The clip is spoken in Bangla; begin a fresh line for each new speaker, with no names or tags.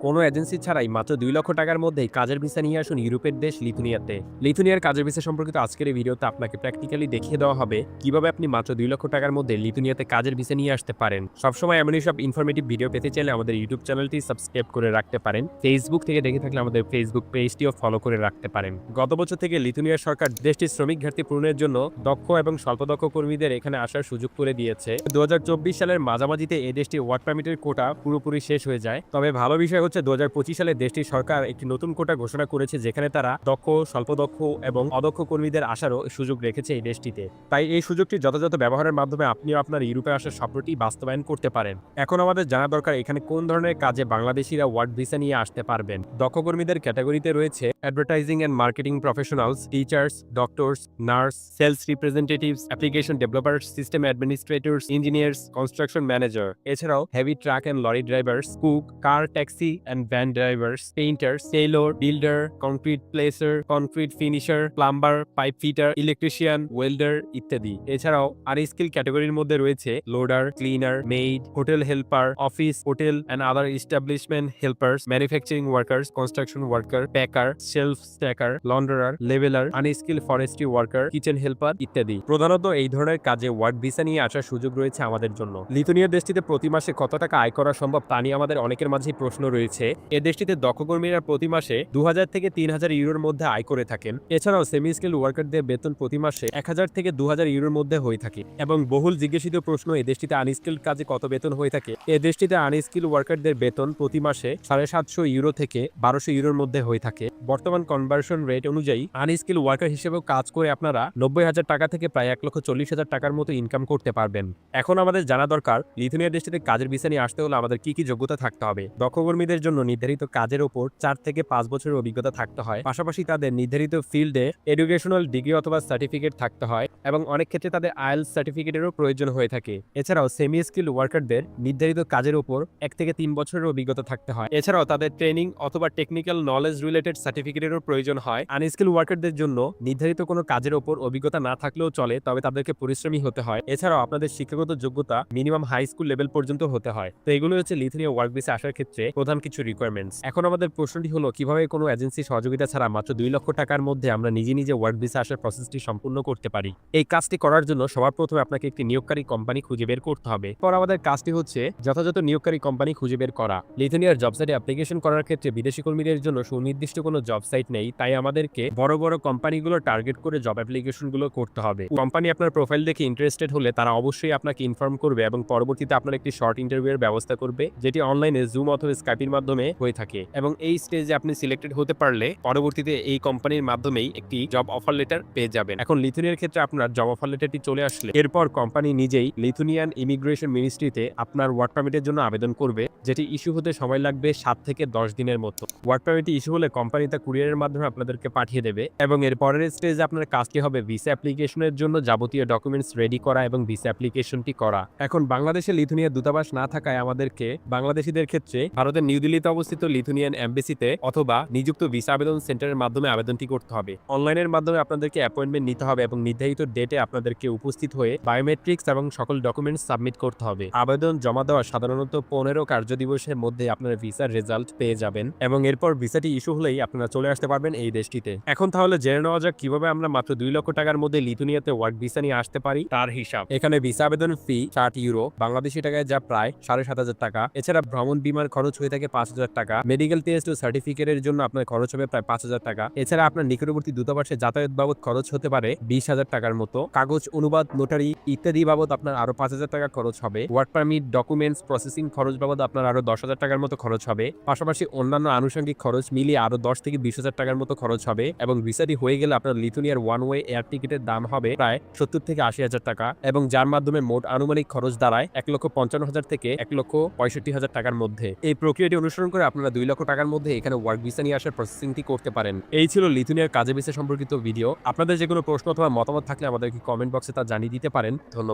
কোনো এজেন্সি ছাড়াই মাত্র 2 লক্ষ টাকার মধ্যেই কাজের ভিসা নিয়ে আসুন ইউরোপের দেশ লিথুনিয়াতে। লিথুনিয়ার কাজের ভিসা সম্পর্কিত আজকের এই ভিডিওতে আপনাকে প্র্যাকটিক্যালি দেখিয়ে দেওয়া হবে কিভাবে আপনি মাত্র 2 লক্ষ টাকার মধ্যে লিথুনিয়াতে কাজের ভিসা নিয়ে আসতে পারেন। সবসময় এমনই সব ইনফরমেটিভ ভিডিও পেতে চাইলে আমাদের ইউটিউব চ্যানেলটি সাবস্ক্রাইব করে রাখতে পারেন। ফেসবুক থেকে দেখে থাকলে আমাদের ফেসবুক পেজটিও ফলো করে রাখতে পারেন। গত বছর থেকে লিথুনিয়ার সরকার দেশটির শ্রমিক ঘাটতি পূরণের জন্য দক্ষ এবং স্বল্পদক্ষ কর্মীদের এখানে আসার সুযোগ করে দিয়েছে। 2024 সালের মাঝামাঝিতে এই দেশটির ওয়ার্ক পারমিটের কোটা পুরোপুরি শেষ হয়ে যায়। তবে ভালো বিষয় হচ্ছে 2025 সালে দেশটির সরকার একটি নতুন কোটা ঘোষণা করেছে, যেখানে তারা দক্ষ, স্বল্পদক্ষ এবং অদক্ষ কর্মীদের আসারও সুযোগ রেখেছে এই দেশটিতে। তাই এই সুযোগটি যথাযথ ব্যবহারের মাধ্যমে আপনিও আপনার ইউরোপে আসার স্বপ্নটি বাস্তবায়ন করতে পারেন। এখন আমাদের জানা দরকার এখানে কোন ধরনের কাজে বাংলাদেশিরা ওয়ার্ক ভিসা নিয়ে আসতে পারবেন। দক্ষ কর্মীদের ক্যাটাগরিতে রয়েছে advertising and marketing professionals, teachers, doctors, nurse, sales representatives, application developers, system administrators, engineers, construction manager. এছাড়াও heavy truck and lorry drivers, cook, car, taxi and van drivers, painters, tailor, builder, concrete placer, concrete finisher, plumber, pipe fitter, electrician, welder ইত্যাদি। এছাড়াও আনস্কিল ক্যাটাগরির মধ্যে রয়েছে loader, cleaner, maid, hotel helper, office, hotel and other establishment helpers, manufacturing workers, construction worker, packer, shelf stacker, launderer, leveller, unskilled forestry worker, kitchen helper ইত্যাদি। প্রধানত এই ধরনের কাজে ওয়ার্ক ভিসা নিয়ে আসার সুযোগ রয়েছে আমাদের জন্য। লিথুনিয়া দেশটিতে প্রতি মাসে কত টাকা আয় করা সম্ভব তা নিয়ে আমাদের অনেকের মাঝেই প্রশ্ন রয়েছে। এ দেশটিতে দক্ষ কর্মীরা প্রতি মাসে 2000 থেকে 3000 ইউরোর মধ্যে আয় করে থাকেন। এছাড়াও সেমি স্কিল ওয়ার্কারদের বেতন প্রতি মাসে 1000 থেকে 2000 ইউরোর মধ্যে হয়ে থাকে। এবং বহুল জিজ্ঞাসিত প্রশ্ন, এ দেশটিতে আনস্কিল কাজে কত বেতন হয়ে থাকে। এ দেশটিতে আনস্কিল ওয়ার্কারদের বেতন প্রতি মাসে 750 ইউরো থেকে 1200 ইউরোর মধ্যে হয়ে থাকে। বর্তমান কনভার্সন রেট অনুযায়ী আনস্কিল ওয়ার্কার হিসেবেও কাজ করে আপনারা 90,000 টাকা থেকে প্রায় 1,40,000 টাকার মতো ইনকাম করতে পারবেন। এখন আমাদের জানা দরকার লিথুনিয়া দেশটিতে কাজের ভিসা নিয়ে আসতে হলে আমাদের কি কি যোগ্যতা থাকতে হবে। দক্ষ কর্মীদের জন্য নির্ধারিত কাজের ওপর 4 থেকে 5 বছরের অভিজ্ঞতা থাকতে হয়। পাশাপাশি তাদের নির্ধারিত ফিল্ডে এডুকেশনাল ডিগ্রি অথবা সার্টিফিকেট থাকতে হয় এবং অনেক ক্ষেত্রে তাদের আইএলটিএস সার্টিফিকেটেরও প্রয়োজন হয়ে থাকে। এছাড়াও সেমি স্কিল ওয়ার্কারদের নির্ধারিত কাজের উপর 1 থেকে 3 বছরের অভিজ্ঞতা থাকতে হয়। এছাড়াও তাদের ট্রেনিং অথবা টেকনিক্যাল নলেজ রিলেটেড সার্টিফিকেটেরও প্রয়োজন হয়। আনস্কিল ওয়ার্কারদের জন্য নির্ধারিত কোনো কাজের উপর অভিজ্ঞতা না থাকলেও চলে, তবে তাদেরকে পরিশ্রমী হতে হয়। এছাড়াও আপনাদের শিক্ষাগত যোগ্যতা মিনিমাম হাই স্কুল লেভেল পর্যন্ত হতে হয়। তো এগুলো হচ্ছে লিথুনিয়া ওয়ার্ক ভিসা আসার ক্ষেত্রে প্রধান কিছু রিকোয়ারমেন্টস। এখন আমাদের প্রশ্নটি হলো, কিভাবে কোনো এজেন্সি সহযোগিতা ছাড়া মাত্র 2 লক্ষ টাকার মধ্যে আমরা নিজে নিজে ওয়ার্ক ভিসা আসার প্রসেসটি সম্পূর্ণ করতে পারি। এই কাজটি করার জন্য সবার প্রথমে আপনাকে একটি নিয়োগকারী কোম্পানি খুঁজে বের করতে হবে। পর আমাদের কাজটি হচ্ছে যথাযথ নিয়োগকারী কোম্পানি খুঁজে বের করা। লিথুনিয়ার জব সাইটে অ্যাপ্লিকেশন করার ক্ষেত্রে বিদেশি কর্মীদের জন্য সুনির্দিষ্ট কোনো জব সাইট নেই, তাই আমাদেরকে বড় বড় কোম্পানিগুলো টার্গেট করে জব অ্যাপ্লিকেশনগুলো করতে হবে। কোম্পানি আপনার প্রোফাইল দেখে ইন্টারেস্টেড হলে তারা অবশ্যই আপনাকে ইনফর্ম করবে এবং পরবর্তীতে আপনার একটি শর্ট ইন্টারভিউ এর ব্যবস্থা করবে, যেটি অনলাইনে জুম অথবা স্কাইপের মাধ্যমে হয়ে থাকে। এবং এই স্টেজে আপনি সিলেক্টেড হতে পারলে পরবর্তীতে এই কোম্পানির মাধ্যমেই একটি জব অফার লেটার পেয়ে যাবেন। এখন লিথুনিয়ার ক্ষেত্রে আপনার জব অফার লেটারটি চলে আসলে এরপর কোম্পানি নিজেই লিথুনিয়ান ইমিগ্রেশন মিনিস্ট্রিতে আপনার ওয়ার্ক পারমিটের জন্য আবেদন করবে, যেটি ইস্যু হতে সময় লাগবে 7 থেকে 10 দিনের মতো। ওয়ার্ক পারমিটটি ইস্যু হলে কোম্পানি তা কুরিয়ারের মাধ্যমে আপনাদেরকে পাঠিয়ে দেবে এবং এর পরের স্টেজে আপনার কাজটি হবে ভিসা অ্যাপ্লিকেশনের জন্য যাবতীয় ডকুমেন্টস রেডি করা এবং ভিসা অ্যাপ্লিকেশনটি করা। এখন বাংলাদেশে লিথুনিয়ার দূতাবাস না থাকায় আমাদেরকে বাংলাদেশিদের ক্ষেত্রে ভারতের নিউ দিল্লিতে অবস্থিত লিথুনিয়ান এমবেসিতে অথবা নিযুক্ত ভিসা আবেদন সেন্টারের মাধ্যমে আবেদনটি করতে হবে। অনলাইনের মাধ্যমে আপনাদেরকে অ্যাপয়েন্টমেন্ট নিতে হবে এবং নির্ধারিত ডেটে আপনাদেরকে উপস্থিত হয়ে বায়োমেট্রিক্স এবং সকল ডকুমেন্টস সাবমিট করতে হবে। আবেদন জমা দেওয়া সাধারণত 15 কার্যদিবসের মধ্যে আপনার ভিসার রেজাল্ট পেয়ে যাবেন এবং এরপর ভিসাটি ইস্যু হলেই আপনারা চলে আসতে পারবেন এই দেশটিতে। এখন তাহলে জেনে নেওয়া যাক কিভাবে আমরা মাত্র 2 লক্ষ টাকার মধ্যে লিথুনিয়াতে ওয়ার্ক ভিসা নিয়ে আসতে পারি তার হিসাব। এখানে ভিসা আবেদন ফি 60 ইউরো, বাংলাদেশি টাকায় যা প্রায় 7,500 টাকা। এছাড়া ভ্রমণ বীমার খরচ হয়ে থাকে 5,000 টাকা। মেডিকেল টেস্ট ও সার্টিফিকেটের জন্য আপনার খরচ হবে প্রায় 5,000 টাকা। এছাড়া আপনার নিকটবর্তী দূতাবাসে যাতায়াত বাবদ খরচ হতে পারে 20,000 টাকার মতো। কাগজ অনুবাদ, নোটারি ইত্যাদি বাবদ আপনার আরো 5,000 টাকা খরচ হবে। ওয়ার্ক পারমিট, ডকুমেন্টস প্রসেসিং খরচ বাবদ আপনার আরো 10,000 টাকার মতো খরচ হবে। পাশাপাশি অন্যান্য আনুষঙ্গিক খরচ মিলিয়ে আরো 10 থেকে 20,000 টাকার মতো খরচ হবে এবং ভিসাটি হয়ে গেলে আপনার লিথুনিয়ার ওয়ান ওয়ে এয়ার টিকিটের দাম হবে প্রায় 70 থেকে 80,000 টাকা এবং যার মাধ্যমে মোট আনুমানিক খরচ দাঁড়ায় 1,55,000 থেকে 1,65,000 টাকার মধ্যে। এই প্রক্রিয়াটি অনুসরণ করে আপনারা 2 লক্ষ টাকার মধ্যে এখানে ওয়ার্ক ভিসা নিয়ে আসার প্রসেসিংটি করতে পারেন। এই ছিল লিথুনিয়ার কাজের ভিসা সম্পর্কিত ভিডিও। আপনাদের যে কোনো প্রশ্ন অথবা মতামত থাকলে আমাদেরকে কমেন্ট বক্সে তা জানিয়ে দিতে পারেন। ধন্যবাদ।